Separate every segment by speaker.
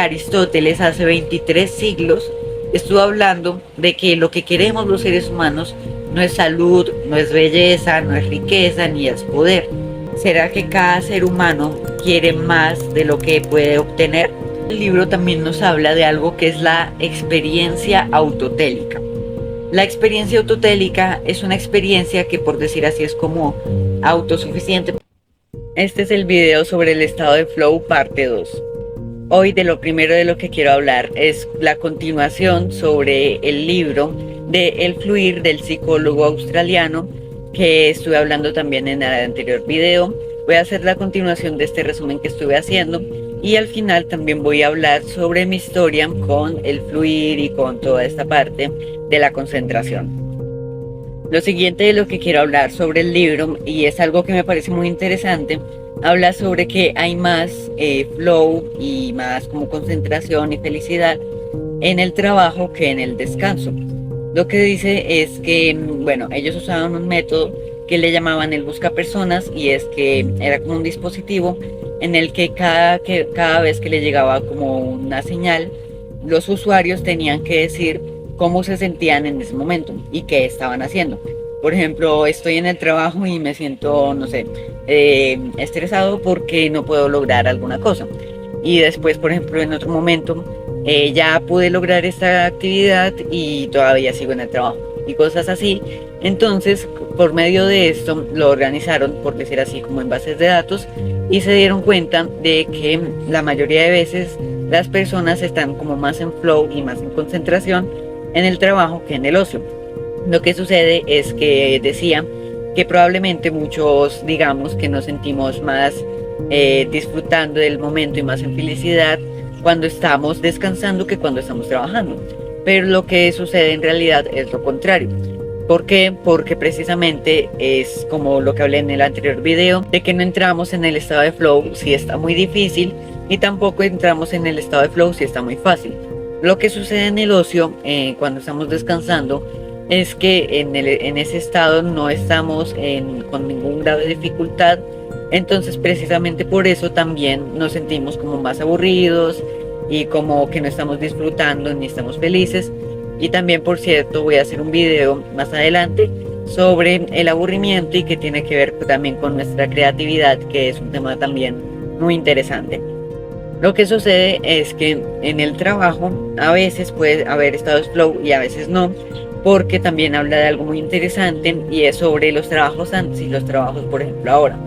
Speaker 1: Aristóteles hace 23 siglos estuvo hablando de que lo que queremos los seres humanos no es salud, no es belleza, no es riqueza, ni es poder. ¿Será que cada ser humano quiere más de lo que puede obtener? El libro también nos habla de algo que es la experiencia autotélica. La experiencia autotélica es una experiencia que, por decir así, es como autosuficiente. Este es el video sobre el estado de flow parte 2. Hoy de lo primero de lo que quiero hablar es la continuación sobre el libro de El fluir del psicólogo australiano que estuve hablando también en el anterior video. Voy a hacer la continuación de este resumen que estuve haciendo y al final también voy a hablar sobre mi historia con el fluir y con toda esta parte de la concentración. Lo siguiente de lo que quiero hablar sobre el libro, y es algo que me parece muy interesante, habla sobre que hay más flow y más como concentración y felicidad en el trabajo que en el descanso. Lo que dice es que, bueno, ellos usaban un método que le llamaban el buscapersonas, y es que era como un dispositivo en el que cada vez que le llegaba como una señal, los usuarios tenían que decir cómo se sentían en ese momento y qué estaban haciendo. Por ejemplo, estoy en el trabajo y me siento, no sé, estresado porque no puedo lograr alguna cosa. Y después, por ejemplo, en otro momento, ya pude lograr esta actividad y todavía sigo en el trabajo. Y cosas así. Entonces, por medio de esto, lo organizaron, por decir así, como en bases de datos, y se dieron cuenta de que la mayoría de veces las personas están como más en flow y más en concentración en el trabajo que en el ocio. Lo que sucede es que decía que probablemente muchos, digamos, que nos sentimos más disfrutando del momento y más en felicidad cuando estamos descansando que cuando estamos trabajando. Pero lo que sucede en realidad es lo contrario. ¿Por qué? Porque precisamente es como lo que hablé en el anterior video, de que no entramos en el estado de flow si está muy difícil, y tampoco entramos en el estado de flow si está muy fácil. Lo que sucede en el ocio, cuando estamos descansando, es que en ese estado no estamos con ningún grado de dificultad. Entonces precisamente por eso también nos sentimos como más aburridos y como que no estamos disfrutando ni estamos felices. Y también, por cierto, voy a hacer un video más adelante sobre el aburrimiento y que tiene que ver también con nuestra creatividad, que es un tema también muy interesante. Lo que sucede es que en el trabajo a veces puede haber estados flow y a veces no, porque también habla de algo muy interesante, y es sobre los trabajos antes y los trabajos, por ejemplo, ahora.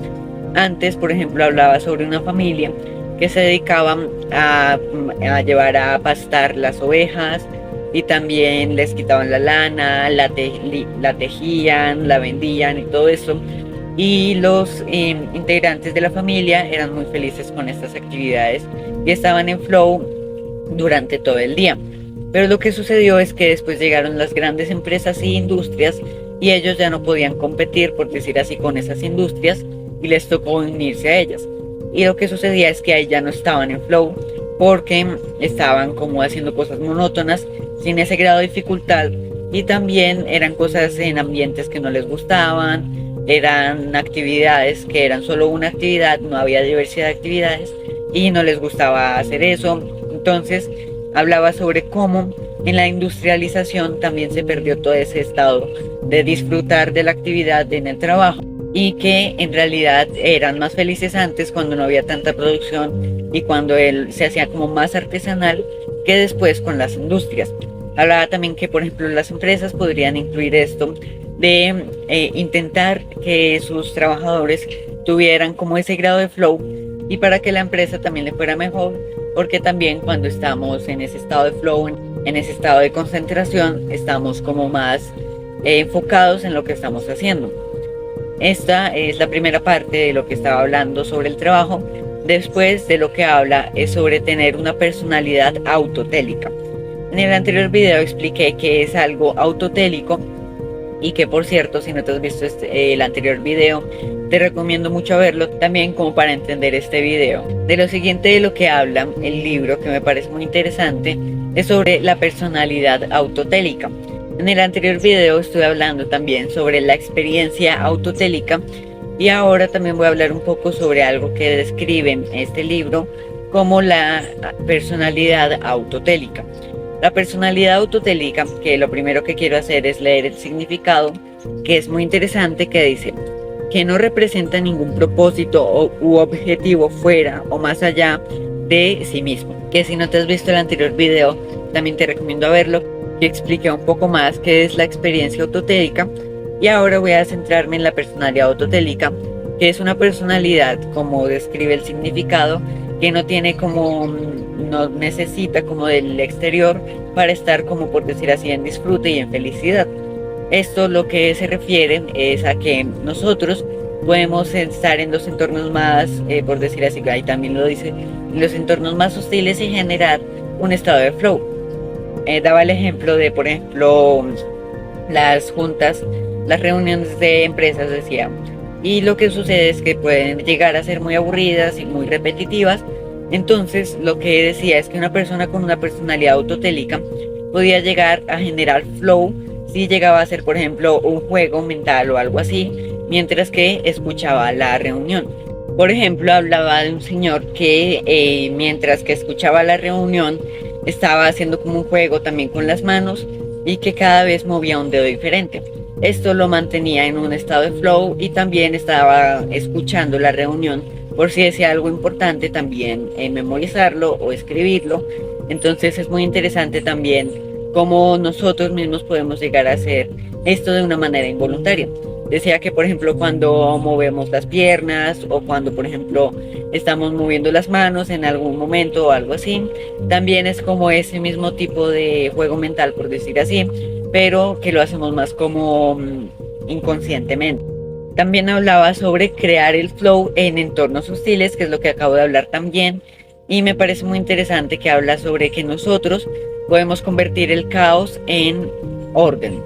Speaker 1: Antes, por ejemplo, hablaba sobre una familia que se dedicaba a llevar a pastar las ovejas, y también les quitaban la lana, la tejían, la vendían y todo eso. Y los integrantes de la familia eran muy felices con estas actividades y estaban en flow durante todo el día. Pero lo que sucedió es que después llegaron las grandes empresas y industrias, y ellos ya no podían competir, por decir así, con esas industrias, y les tocó unirse a ellas. Y lo que sucedía es que ahí ya no estaban en flow, porque estaban como haciendo cosas monótonas, sin ese grado de dificultad, y también eran cosas en ambientes que no les gustaban, eran actividades que eran solo una actividad, no había diversidad de actividades y no les gustaba hacer eso. Entonces hablaba sobre cómo en la industrialización también se perdió todo ese estado de disfrutar de la actividad en el trabajo, y que en realidad eran más felices antes cuando no había tanta producción y cuando él se hacía como más artesanal que después con las industrias. Hablaba también que, por ejemplo, las empresas podrían incluir esto de intentar que sus trabajadores tuvieran como ese grado de flow, y para que la empresa también le fuera mejor, porque también cuando estamos en ese estado de flow, en ese estado de concentración, estamos como más enfocados en lo que estamos haciendo. Esta es la primera parte de lo que estaba hablando sobre el trabajo. Después de lo que habla es sobre tener una personalidad autotélica. En el anterior video expliqué que es algo autotélico, y que, por cierto, si no te has visto el anterior video, te recomiendo mucho verlo también como para entender este video. De lo siguiente de lo que habla el libro, que me parece muy interesante, es sobre la personalidad autotélica. En el anterior video estuve hablando también sobre la experiencia autotélica, y ahora también voy a hablar un poco sobre algo que describe este libro como la personalidad autotélica. La personalidad autotélica, que lo primero que quiero hacer es leer el significado, que es muy interesante, que dice que no representa ningún propósito u objetivo fuera o más allá de sí mismo. Que si no te has visto el anterior video, también te recomiendo verlo, que expliqué un poco más qué es la experiencia autotélica. Y ahora voy a centrarme en la personalidad autotélica, que es una personalidad, como describe el significado, que no tiene como, no necesita como del exterior para estar, como por decir así, en disfrute y en felicidad. Esto lo que se refiere es a que nosotros podemos estar en los entornos más, por decir así, ahí también lo dice, los entornos más hostiles y generar un estado de flow. Daba el ejemplo de, por ejemplo, las juntas, las reuniones de empresas, decía, y lo que sucede es que pueden llegar a ser muy aburridas y muy repetitivas. Entonces lo que decía es que una persona con una personalidad autotélica podía llegar a generar flow si llegaba a ser, por ejemplo, un juego mental o algo así, mientras que escuchaba la reunión. Por ejemplo, hablaba de un señor que mientras que escuchaba la reunión estaba haciendo como un juego también con las manos y que cada vez movía un dedo diferente. Esto lo mantenía en un estado de flow y también estaba escuchando la reunión por si decía algo importante, también memorizarlo o escribirlo. Entonces es muy interesante también cómo nosotros mismos podemos llegar a hacer esto de una manera involuntaria. Decía que, por ejemplo, cuando movemos las piernas o cuando, por ejemplo, estamos moviendo las manos en algún momento o algo así, también es como ese mismo tipo de juego mental, por decir así, pero que lo hacemos más como inconscientemente. También hablaba sobre crear el flow en entornos hostiles, que es lo que acabo de hablar también, y me parece muy interesante que habla sobre que nosotros podemos convertir el caos en orden.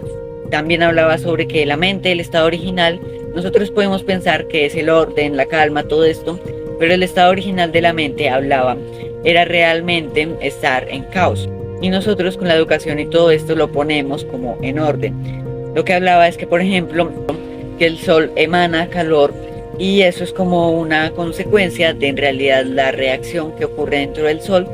Speaker 1: También hablaba sobre que la mente, el estado original, nosotros podemos pensar que es el orden, la calma, todo esto, pero el estado original de la mente, hablaba, era realmente estar en caos. Y nosotros con la educación y todo esto lo ponemos como en orden. Lo que hablaba es que, por ejemplo, que el sol emana calor y eso es como una consecuencia de en realidad la reacción que ocurre dentro del sol,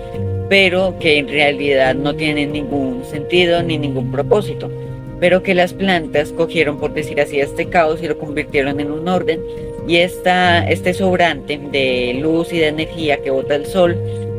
Speaker 1: pero que en realidad no tiene ningún sentido ni ningún propósito, pero que las plantas cogieron, por decir así, este caos y lo convirtieron en un orden, y este sobrante de luz y de energía que bota el sol,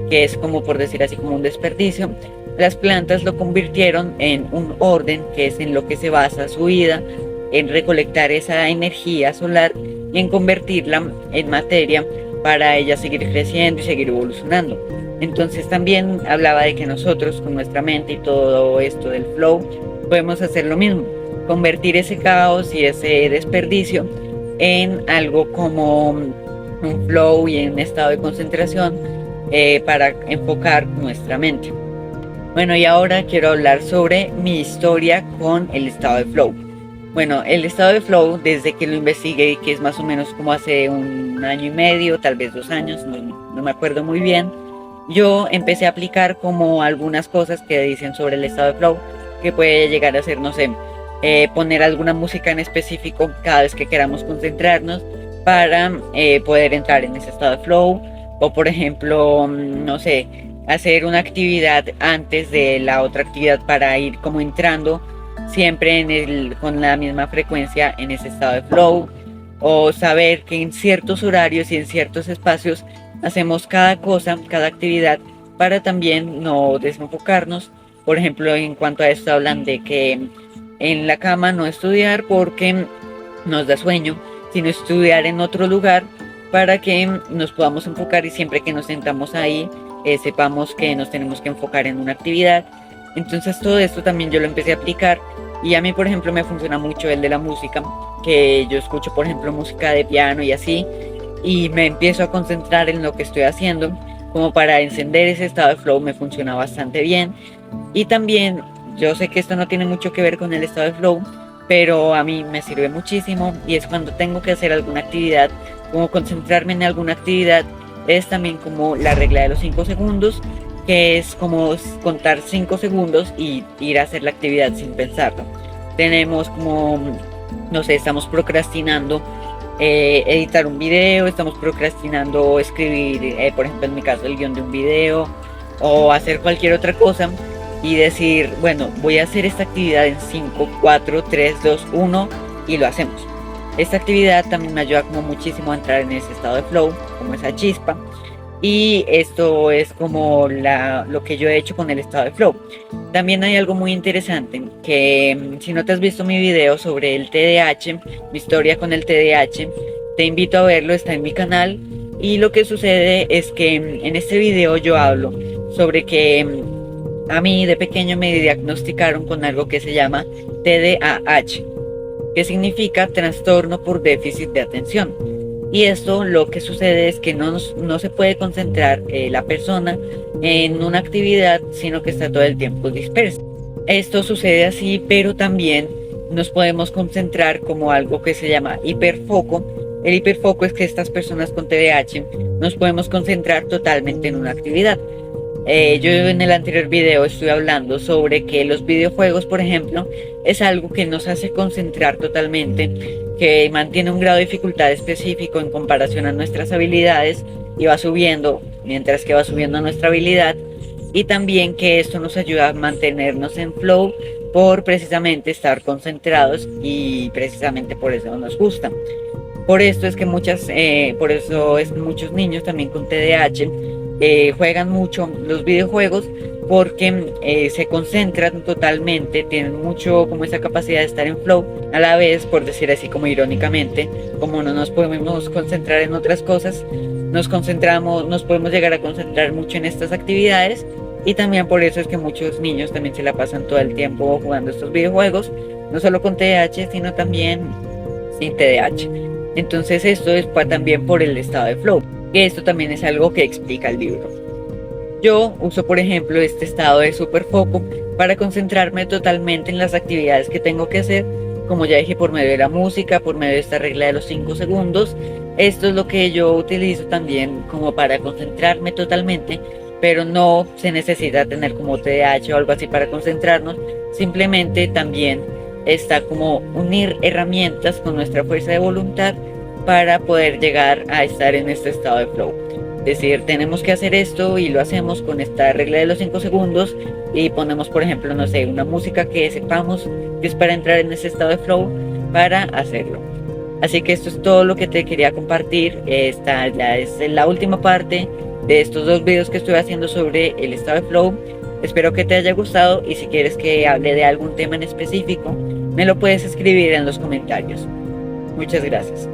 Speaker 1: que es como por decir así como un desperdicio, las plantas lo convirtieron en un orden, que es en lo que se basa su vida, en recolectar esa energía solar y en convertirla en materia para ella seguir creciendo y seguir evolucionando. Entonces también hablaba de que nosotros con nuestra mente y todo esto del flow podemos hacer lo mismo, convertir ese caos y ese desperdicio en algo como un flow y en un estado de concentración para enfocar nuestra mente. Bueno, y ahora quiero hablar sobre mi historia con el estado de flow. Bueno, el estado de flow, desde que lo investigué, que es más o menos como hace 1 año y medio, tal vez 2 años, no me acuerdo muy bien, yo empecé a aplicar como algunas cosas que dicen sobre el estado de flow, que puede llegar a ser, no sé, poner alguna música en específico cada vez que queramos concentrarnos para poder entrar en ese estado de flow, o por ejemplo, no sé, hacer una actividad antes de la otra actividad para ir como entrando siempre con la misma frecuencia en ese estado de flow, o saber que en ciertos horarios y en ciertos espacios hacemos cada cosa, cada actividad para también no desenfocarnos. Por ejemplo, en cuanto a esto hablan de que en la cama no estudiar porque nos da sueño, sino estudiar en otro lugar para que nos podamos enfocar y siempre que nos sentamos ahí sepamos que nos tenemos que enfocar en una actividad. Entonces todo esto también yo lo empecé a aplicar y a mí, por ejemplo, me funciona mucho el de la música, que yo escucho, por ejemplo, música de piano y así, y me empiezo a concentrar en lo que estoy haciendo, como para encender ese estado de flow. Me funciona bastante bien. Y también, yo sé que esto no tiene mucho que ver con el estado de flow, pero a mí me sirve muchísimo, y es cuando tengo que hacer alguna actividad, como concentrarme en alguna actividad, es también como la regla de los 5 segundos, que es como contar 5 segundos y ir a hacer la actividad sin pensarlo. Tenemos como, no sé, estamos procrastinando editar un video, estamos procrastinando escribir, por ejemplo en mi caso el guión de un video o hacer cualquier otra cosa y decir, bueno, voy a hacer esta actividad en 5, 4, 3, 2, 1 y lo hacemos. Esta actividad también me ayuda como muchísimo a entrar en ese estado de flow, como esa chispa. Y esto es como lo que yo he hecho con el estado de flow. También hay algo muy interesante, que si no te has visto mi video sobre el TDAH, mi historia con el TDAH, te invito a verlo, está en mi canal. Y lo que sucede es que en este video yo hablo sobre que a mí de pequeño me diagnosticaron con algo que se llama TDAH, que significa trastorno por déficit de atención. Y esto lo que sucede es que no se puede concentrar la persona en una actividad, sino que está todo el tiempo dispersa. Esto sucede así, pero también nos podemos concentrar como algo que se llama hiperfoco. El hiperfoco es que estas personas con TDAH nos podemos concentrar totalmente en una actividad. Yo en el anterior video estuve hablando sobre que los videojuegos, por ejemplo, es algo que nos hace concentrar totalmente, que mantiene un grado de dificultad específico en comparación a nuestras habilidades y va subiendo mientras que va subiendo nuestra habilidad, y también que esto nos ayuda a mantenernos en flow por precisamente estar concentrados y precisamente por eso nos gusta. Por esto es que muchos niños también con TDAH juegan mucho los videojuegos porque se concentran totalmente, tienen mucho como esa capacidad de estar en flow, a la vez, por decir así como irónicamente, como no nos podemos concentrar en otras cosas, nos podemos llegar a concentrar mucho en estas actividades, y también por eso es que muchos niños también se la pasan todo el tiempo jugando estos videojuegos, no solo con TDAH, sino también sin TDAH. Entonces esto es también por el estado de flow, que esto también es algo que explica el libro. Yo uso, por ejemplo, este estado de superfoco para concentrarme totalmente en las actividades que tengo que hacer, como ya dije, por medio de la música, por medio de esta regla de los 5 segundos. Esto es lo que yo utilizo también como para concentrarme totalmente, pero no se necesita tener como TDAH o algo así para concentrarnos, simplemente también está como unir herramientas con nuestra fuerza de voluntad para poder llegar a estar en este estado de flow. Es decir, tenemos que hacer esto y lo hacemos con esta regla de los 5 segundos y ponemos, por ejemplo, no sé, una música que sepamos que es para entrar en ese estado de flow para hacerlo. Así que esto es todo lo que te quería compartir. Esta ya es la última parte de estos 2 videos que estoy haciendo sobre el estado de flow. Espero que te haya gustado, y si quieres que hable de algún tema en específico, me lo puedes escribir en los comentarios. Muchas gracias.